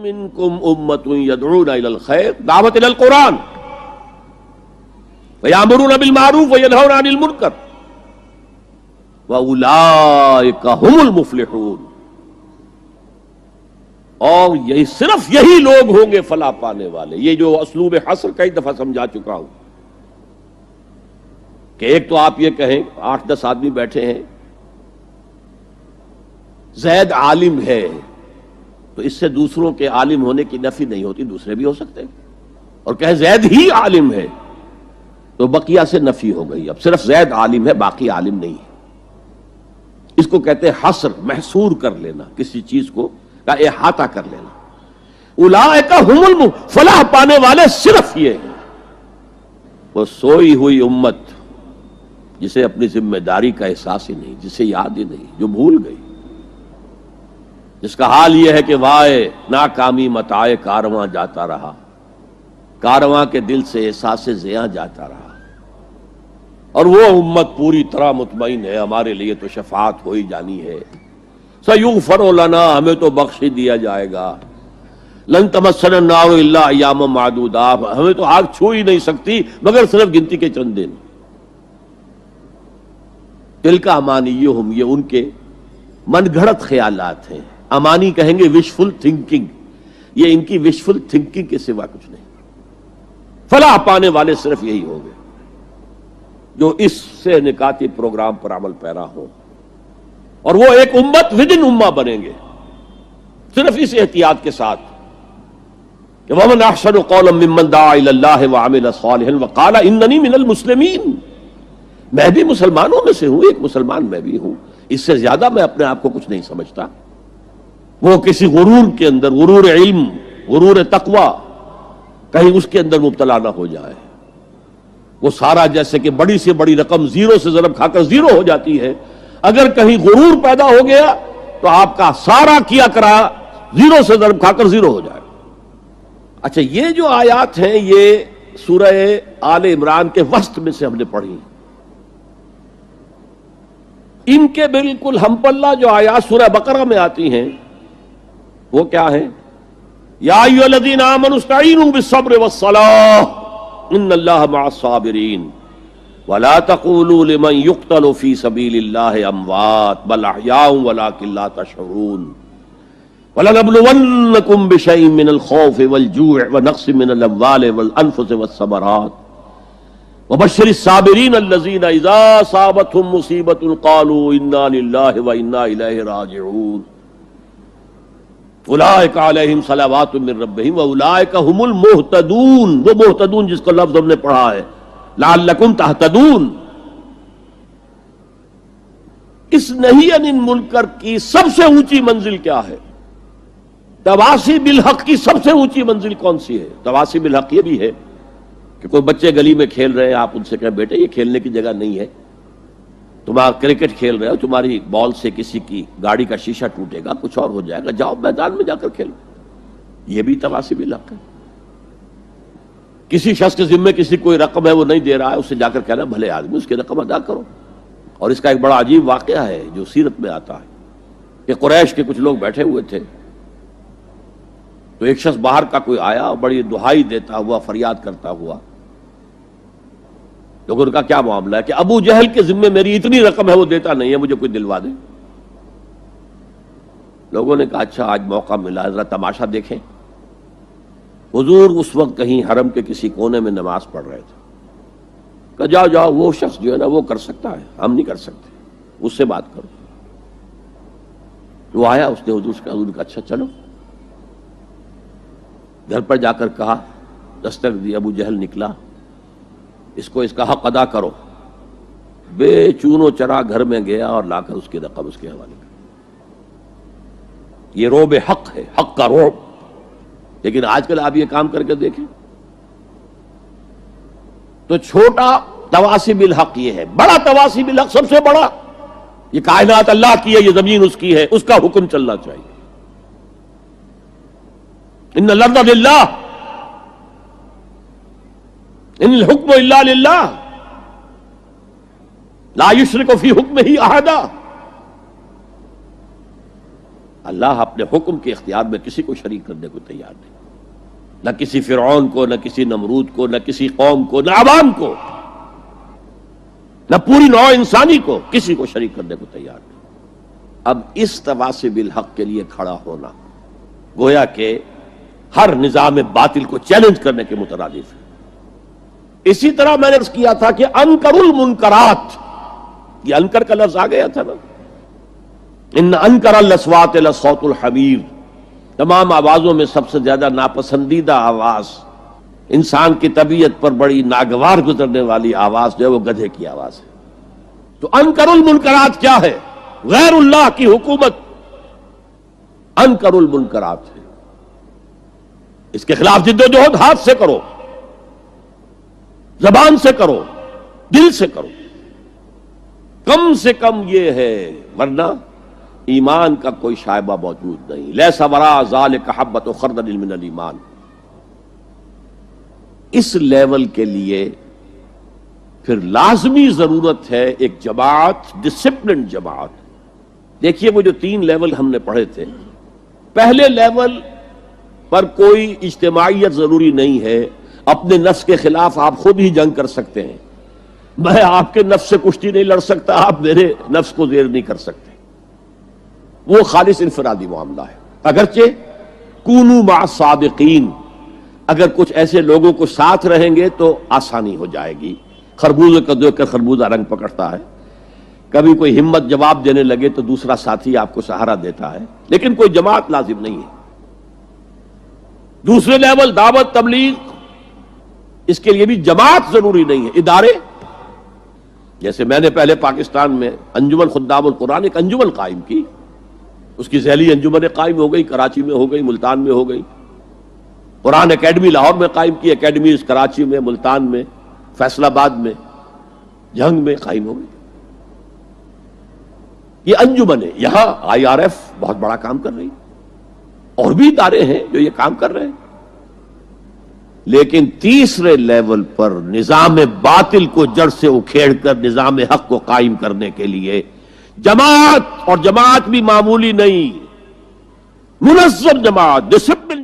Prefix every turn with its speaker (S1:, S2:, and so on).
S1: منکم امۃ یدعون الی الخیر دعوت الی القرآن ویأمرون بالمعروف وینہون عن المنکر وَأُولَئِكَ هُمُ الْمُفْلِحُونَ، اور یہی صرف یہی لوگ ہوں گے فلاح پانے والے۔ یہ جو اسلوب حصر کئی دفعہ سمجھا چکا ہوں کہ ایک تو آپ یہ کہیں 8-10 آدمی بیٹھے ہیں، زید عالم ہے تو اس سے دوسروں کے عالم ہونے کی نفی نہیں ہوتی، دوسرے بھی ہو سکتے ہیں، اور کہیں زید ہی عالم ہے تو بقیہ سے نفی ہو گئی، اب صرف زید عالم ہے باقی عالم نہیں ہے۔ اس کو کہتے ہیں حصر، محصور کر لینا، کسی چیز کو کا احاطہ کر لینا۔ اولئک هم فلاح پانے والے صرف یہ ہیں، وہ سوئی ہوئی امت جسے اپنی ذمہ داری کا احساس ہی نہیں، جسے یاد ہی نہیں، جو بھول گئی، جس کا حال یہ ہے کہ وائے ناکامی متاع کارواں جاتا رہا، کارواں کے دل سے احساس زیاں جاتا رہا، اور وہ امت پوری طرح مطمئن ہے ہمارے لیے تو شفاعت ہو ہی جانی ہے، سیغفر لنا، ہمیں تو بخش ہی دیا جائے گا، لن تمسنا النار الا ایاما معدودات، ہمیں تو آگ چھو ہی نہیں سکتی مگر صرف گنتی کے چند دن۔ تلک امانیہم، یہ ان کے من گھڑت خیالات ہیں، امانی کہیں گے وشفل تھنکنگ، یہ ان کی وشفل تھنکنگ کے سوا کچھ نہیں۔ فلاح پانے والے صرف یہی ہوں گے جو اس سے نکاتی پروگرام پر عمل پیرا ہو، اور وہ ایک امت ودن امہ بنیں گے، صرف اس احتیاط کے ساتھ کہ وَمَنْ أَحْسَنُ قَوْلًا مِّمَّنْ دَعَا إِلَى اللَّهِ وَعَمِلَ صَالِحًا وَقَالَ إِنَّنِي مِنَ الْمُسْلِمِينَ، میں بھی مسلمانوں میں سے ہوں، ایک مسلمان میں بھی ہوں، اس سے زیادہ میں اپنے آپ کو کچھ نہیں سمجھتا۔ وہ کسی غرور کے اندر، غرور علم، غرور تقوی، کہیں اس کے اندر مبتلا نہ ہو جائے۔ وہ سارا جیسے کہ بڑی سے بڑی رقم زیرو سے ضرب کھا کر زیرو ہو جاتی ہے، اگر کہیں غرور پیدا ہو گیا تو آپ کا سارا کیا کرا زیرو سے ضرب کھا کر زیرو ہو جائے۔ اچھا، یہ جو آیات ہیں یہ سورہ آل عمران کے وسط میں سے ہم نے پڑھی، ان کے بالکل ہم پلہ جو آیات سورہ بقرہ میں آتی ہیں وہ کیا ہے؟ یا ایھا الذین آمنوا استعینوا بالصبر والصلاۃ ان اللہ مع الصابرین ولا تقولوا لمن يقتل في سبيل الله اموات بل احياء ولكن لا تشعرون ولنبلونكم بشيء من الخوف والجوع ونقص من الاموال والانفس والثمرات وبشر الصابرين الذين اذا اصابتهم مصيبة قالوا انا لله وانا اليه راجعون اولئک علیہم صلوات من ربہم واولئک هم المہتدون، وہ محتدون جس کا لفظ ہم نے پڑھا ہے لعلکم تہتدون۔ اس نہی عن المنکر کی سب سے اونچی منزل کیا ہے؟ تواصی بالحق کی سب سے اونچی منزل کون سی ہے؟ تواصی بالحق یہ بھی ہے کہ کوئی بچے گلی میں کھیل رہے ہیں، آپ ان سے کہیں بیٹے یہ کھیلنے کی جگہ نہیں ہے، تمہارا کرکٹ کھیل رہے ہو، تمہاری بال سے کسی کی گاڑی کا شیشہ ٹوٹے گا، کچھ اور ہو جائے گا، جاؤ میدان میں جا کر کھیلو، یہ بھی تواصی بالحق ہے۔ کسی شخص کے ذمے کسی کوئی رقم ہے وہ نہیں دے رہا ہے، اس سے جا کر کہنا بھلے آدمی اس کی رقم ادا کرو۔ اور اس کا ایک بڑا عجیب واقعہ ہے جو سیرت میں آتا ہے کہ قریش کے کچھ لوگ بیٹھے ہوئے تھے تو ایک شخص باہر کا کوئی آیا اور بڑی دہائی دیتا ہوا، فریاد کرتا ہوا، لوگوں کا کیا معاملہ ہے کہ ابو جہل کے ذمے میری اتنی رقم ہے وہ دیتا نہیں ہے، مجھے کوئی دلوا دے۔ لوگوں نے کہا اچھا آج موقع ملا، ذرا تماشا دیکھیں۔ حضور اس وقت کہیں حرم کے کسی کونے میں نماز پڑھ رہے تھے، کہا جاؤ جاؤ، وہ شخص جو ہے نا وہ کر سکتا ہے، ہم نہیں کر سکتے، اس سے بات کرو۔ وہ آیا، اس نے حضور سے کہا، حضور نے کہا اچھا چلو۔ گھر پر جا کر کہا، دستک دی، ابو جہل نکلا، اس کو اس کا حق ادا کرو۔ بے چونو چرا گھر میں گیا اور لا کر اس کی رقم اس کے حوالے کر۔ یہ روب حق ہے، حق کا روب۔ لیکن آج کل آپ یہ کام کر کے دیکھیں تو چھوٹا تواصی بالحق یہ ہے، بڑا تواصی بالحق سب سے بڑا، یہ کائنات اللہ کی ہے، یہ زمین اس کی ہے، اس کا حکم چلنا چاہیے۔ ان الارض للہ ان الحکم الا للہ لا یشرک فی حکمہ احدا۔ اللہ اپنے حکم کے اختیار میں کسی کو شریک کرنے کو تیار نہیں، نہ کسی فرعون کو، نہ کسی نمرود کو، نہ کسی قوم کو، نہ عوام کو، نہ پوری نوع انسانی کو، کسی کو شریک کرنے کو تیار نہیں۔ اب اس تواصب الحق کے لیے کھڑا ہونا گویا کہ ہر نظام باطل کو چیلنج کرنے کے مترادف ہے۔ اسی طرح میں نے عرض کیا تھا کہ انکر المنکرات، یہ انکر کا لفظ آ گیا تھا نا، ان انکر الاصوات لصوت الحمیر، تمام آوازوں میں سب سے زیادہ ناپسندیدہ آواز، انسان کی طبیعت پر بڑی ناگوار گزرنے والی آواز جو ہے وہ گدھے کی آواز ہے۔ تو انکر المنکرات کیا ہے؟ غیر اللہ کی حکومت انکر المنکرات ہے، اس کے خلاف جد و جہد ہاتھ سے کرو، زبان سے کرو، دل سے کرو، کم سے کم یہ ہے، ورنہ ایمان کا کوئی شائبہ موجود نہیں۔ لیس وراء ذلک حبۃ خردل من الایمان۔ اس لیول کے لیے پھر لازمی ضرورت ہے ایک جماعت، ڈسپلن جماعت۔ دیکھیے وہ جو 3 لیول ہم نے پڑھے تھے، پہلے لیول پر کوئی اجتماعیت ضروری نہیں ہے، اپنے نفس کے خلاف آپ خود ہی جنگ کر سکتے ہیں، میں آپ کے نفس سے کشتی نہیں لڑ سکتا، آپ میرے نفس کو زیر نہیں کر سکتے، وہ خالص انفرادی معاملہ ہے۔ اگرچہ کونوا مع الصادقین، اگر کچھ ایسے لوگوں کو ساتھ رہیں گے تو آسانی ہو جائے گی۔ خربوزے کو دیکھ کر خربوزہ رنگ پکڑتا ہے، کبھی کوئی ہمت جواب دینے لگے تو دوسرا ساتھی آپ کو سہارا دیتا ہے، لیکن کوئی جماعت لازم نہیں ہے۔ دوسرے لیول دعوت تبلیغ، اس کے لیے بھی جماعت ضروری نہیں ہے، ادارے، جیسے میں نے پہلے پاکستان میں انجمن خدام القرآن ایک انجمن قائم کی، اس کی ذیلی انجمنیں قائم ہو گئی، کراچی میں ہو گئی، ملتان میں ہو گئی، قرآن اکیڈمی لاہور میں قائم کی، اکیڈمیز کراچی میں، ملتان میں، فیصل آباد میں، جھنگ میں قائم ہو گئی۔ یہ انجمنیں، یہاں آئی آر ایف بہت بڑا کام کر رہی، اور بھی ادارے ہیں جو یہ کام کر رہے ہیں، لیکن تیسرے لیول پر نظام باطل کو جڑ سے اکھیڑ کر نظام حق کو قائم کرنے کے لیے جماعت، اور جماعت بھی معمولی نہیں، منظم جماعت، ڈسپلن